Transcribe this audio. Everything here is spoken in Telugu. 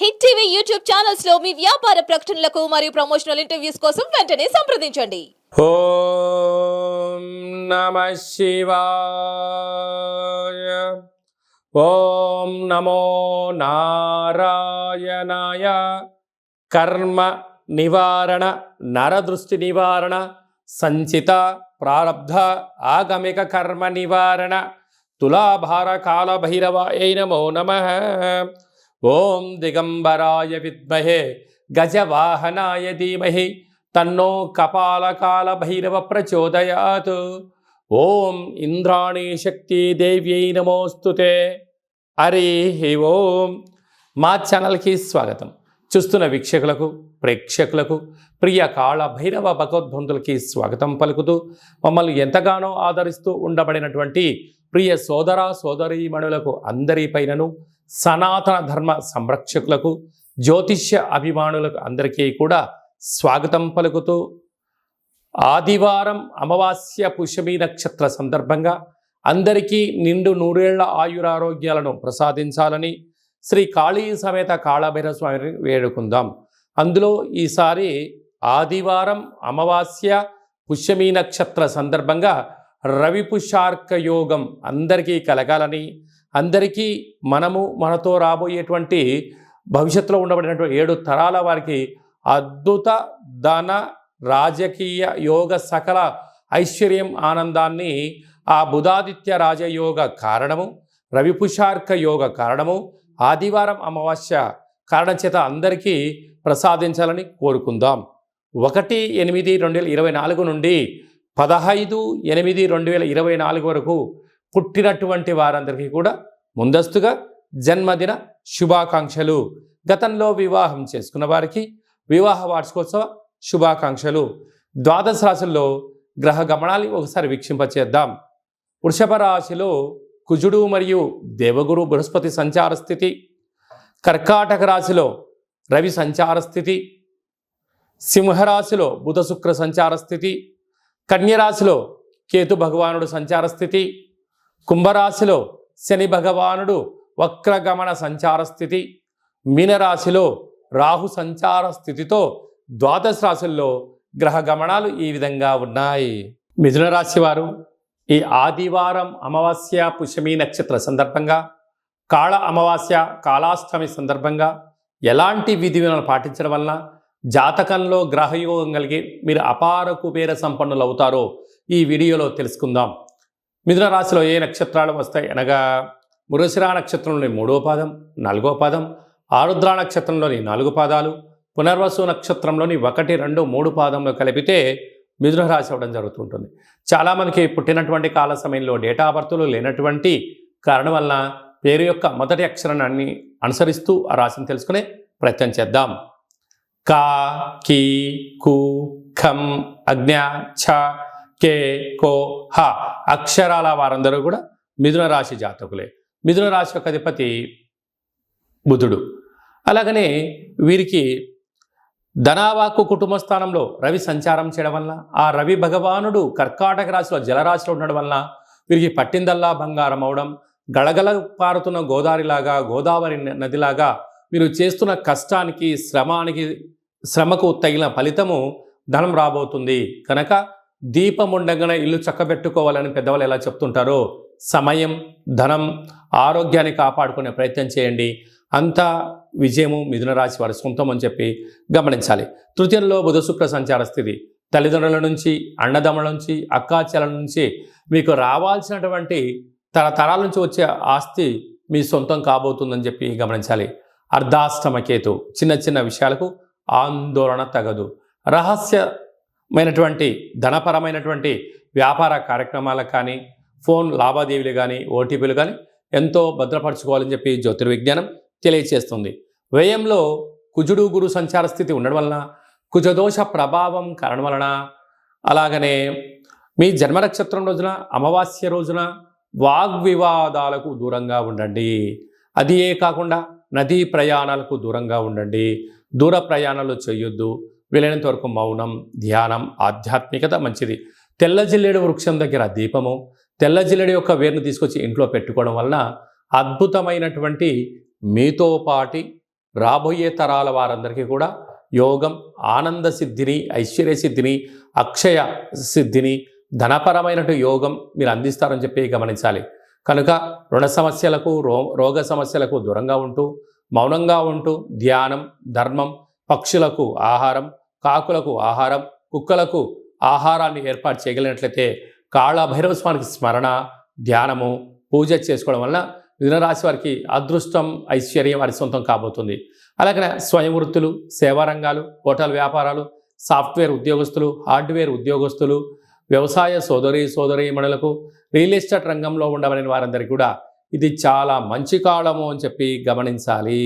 హిట్ టీవీ యూట్యూబ్ ఛానల్స్ లో మీ వ్యాపార ప్రకటనలకు మరియు ప్రమోషనల్ ఇంటర్వ్యూస్ కోసం వెంటనే సంప్రదించండి. ఓం నమః శివాయ. ఓం నమో నారాయణాయ. కర్మ నివారణ, నరదృష్టి నివారణ, సంచిత ప్రారబ్ధ ఆగమిక కర్మ నివారణ, తులాభార కాల భైరవాయ నమో నమః. ఓం దిగంబరాయ విద్మహే గజవాహనాయ ధీమహి తన్నో కపాలకాల భైరవ ప్రచోదయాత్. ఓం ఇంద్రాణీ శక్తి దేవ్యై నమోస్తుతే. హరి ఓం. మా ఛానల్కి స్వాగతం. చూస్తున్న వీక్షకులకు, ప్రేక్షకులకు, ప్రియ కాళ భైరవ భగవద్బంధులకి స్వాగతం పలుకుతూ మమ్మల్ని ఎంతగానో ఆదరిస్తూ ఉండబడినటువంటి ప్రియ సోదర సోదరీమణులకు అందరిపైనను, సనాతన ధర్మ సంరక్షకులకు, జ్యోతిష్య అభిమానులకు అందరికీ కూడా స్వాగతం పలుకుతూ, ఆదివారం అమావాస్య పుష్యమి నక్షత్ర సందర్భంగా అందరికీ నిండు నూరేళ్ల ఆయురారోగ్యాలను ప్రసాదించాలని శ్రీ కాళీ సమేత కాళభైరవ స్వామిని వేడుకుందాం. అందులో ఈసారి ఆదివారం అమావాస్య పుష్యమి నక్షత్ర సందర్భంగా రవి పుష్యార్క యోగం అందరికీ కలగాలని, అందరికీ మనతో రాబోయేటువంటి భవిష్యత్తులో ఉండబడినటువంటి 7 తరాల వారికి అద్భుత ధన రాజకీయ యోగ సకల ఐశ్వర్యం ఆనందాన్ని ఆ బుధాదిత్య రాజయోగ కారణము, రవిపుషార్క యోగ కారణము, ఆదివారం అమావాస్య కారణం చేత అందరికీ ప్రసాదించాలని కోరుకుందాం. 1/8/2024 నుండి 15/8/2024 వరకు పుట్టినటువంటి వారందరికీ కూడా ముందస్తుగా జన్మదిన శుభాకాంక్షలు. గతంలో వివాహం చేసుకున్న వారికి వివాహ వార్షికోత్సవ శుభాకాంక్షలు. ద్వాదశ రాశుల్లో గ్రహ గమనాన్ని ఒకసారి వీక్షింపచేద్దాం. వృషభ రాశిలో కుజుడు మరియు దేవగురు బృహస్పతి సంచార స్థితి, కర్కాటక రాశిలో రవి సంచార స్థితి, సింహరాశిలో బుధ శుక్ర సంచార స్థితి, కన్యరాశిలో కేతు భగవానుడు సంచార స్థితి, కుంభరాశిలో శని భగవానుడు వక్రగమన సంచార స్థితి, మీనరాశిలో రాహు సంచార స్థితితో ద్వాదశ రాశుల్లో గ్రహ గమనాలు ఈ విధంగా ఉన్నాయి. మిథున రాశి వారు ఈ ఆదివారం అమావాస్య పుష్యమి నక్షత్ర సందర్భంగా, కాళ అమావాస్య కాళాష్టమి సందర్భంగా ఎలాంటి విధి విధానాలు పాటించడం వలన జాతకంలో గ్రహయోగం కలిగి మీరు అపార కుబేర సంపన్నులు అవుతారో ఈ వీడియోలో తెలుసుకుందాం. మిథున రాశిలో ఏ నక్షత్రాలు వస్తాయి అనగా, మృగశిర నక్షత్రంలోని 3వ పాదం, 4వ పాదం, ఆరుద్ర నక్షత్రంలోని 4 పాదాలు, పునర్వసు నక్షత్రంలోని 1, 2, 3 పాదంలో కలిపితే మిథున రాశి అవ్వడం జరుగుతుంటుంది. చాలామందికి పుట్టినటువంటి కాల సమయంలో డేటా ఆఫ్ బర్త్లు లేనటువంటి కారణం వలన పేరు యొక్క మొదటి అక్షరాన్ని అనుసరిస్తూ ఆ రాశిని తెలుసుకునే ప్రయత్నం చేద్దాం. కా, కీ, కు, ఖం, అజ్ఞ, ఛ, కే, కో, హ అక్షరాల వారందరూ కూడా మిథున రాశి జాతకులే. మిథున రాశి యొక్క అధిపతి బుధుడు. అలాగనే వీరికి ధనావాకు కుటుంబ స్థానంలో రవి సంచారం చేయడం వలన, ఆ రవి భగవానుడు కర్కాటక రాశిలో జలరాశిలో ఉండడం వలన వీరికి పట్టిందల్లా బంగారం అవడం, గళగళ పారుతున్న గోదావరిలాగా, గోదావరి నదిలాగా మీరు చేస్తున్న కష్టానికి శ్రమకు తగిన ఫలితము ధనం రాబోతుంది. కనుక దీపం ఉండగానే ఇల్లు చక్కబెట్టుకోవాలని పెద్దవాళ్ళు ఎలా చెప్తుంటారో, సమయం, ధనం, ఆరోగ్యాన్ని కాపాడుకునే ప్రయత్నం చేయండి. అంతా విజయము మిథున రాశి వారి సొంతం అని చెప్పి గమనించాలి. తృతీయంలో బుధ శుక్ర సంచార స్థితి తల్లిదండ్రుల నుంచి, అన్నదమ్ముల నుంచి, అక్కాచెల నుంచి మీకు రావాల్సినటువంటి తరతరాల నుంచి వచ్చే ఆస్తి మీ సొంతం కాబోతుందని చెప్పి గమనించాలి. అర్ధాష్టమ కేతు చిన్న చిన్న విషయాలకు ఆందోళన తగదు. రహస్యమైనటువంటి ధనపరమైనటువంటి వ్యాపార కార్యక్రమాలకు కానీ, ఫోన్ లావాదేవీలు కానీ, ఓటీపీలు కానీ ఎంతో భద్రపరచుకోవాలని చెప్పి జ్యోతిర్విజ్ఞానం తెలియచేస్తుంది. వ్యయంలో కుజుడు గురు సంచార స్థితి ఉండడం వలన, కుజదోష ప్రభావం కారణం వలన, అలాగనే మీ జన్మ నక్షత్రం రోజున అమావాస్య రోజున వాగ్వివాదాలకు దూరంగా ఉండండి. అదియే కాకుండా నదీ ప్రయాణాలకు దూరంగా ఉండండి. దూర ప్రయాణాలు చేయొద్దు. వీలైనంత వరకు మౌనం, ధ్యానం, ఆధ్యాత్మికత మంచిది. తెల్ల జిల్లేడు వృక్షం దగ్గర దీపము, తెల్ల జిల్లేడు యొక్క వేరును తీసుకొచ్చి ఇంట్లో పెట్టుకోవడం వలన అద్భుతమైనటువంటి మీతో పాటి రాబోయే తరాల వారందరికీ కూడా యోగం, ఆనంద సిద్ధిని, ఐశ్వర్య సిద్ధిని, అక్షయ సిద్ధిని, ధనపరమైనటు యోగం మీరు అందిస్తారని చెప్పి గమనించాలి. కనుక రుణ సమస్యలకు, రోగ సమస్యలకు దూరంగా ఉంటూ, మౌనంగా ఉంటూ ధ్యానం, ధర్మం, పక్షులకు ఆహారం, కాకులకు ఆహారం, కుక్కలకు ఆహారాన్ని ఏర్పాటు చేయగలిగినట్లయితే కాళభైరవ స్వామికి స్మరణ, ధ్యానము, పూజ చేసుకోవడం వలన మిథున రాశి వారికి అదృష్టం, ఐశ్వర్యం వారి సొంతం కాబోతుంది. అలాగే స్వయం వృత్తులు, సేవా రంగాలు, హోటల్ వ్యాపారాలు, సాఫ్ట్వేర్ ఉద్యోగస్తులు, హార్డ్వేర్ ఉద్యోగస్తులు, వ్యవసాయ సోదరీమణులకు, రియల్ ఎస్టేట్ రంగంలో ఉండవని వారందరికీ కూడా ఇది చాలా మంచి కాలము అని చెప్పి గమనించాలి.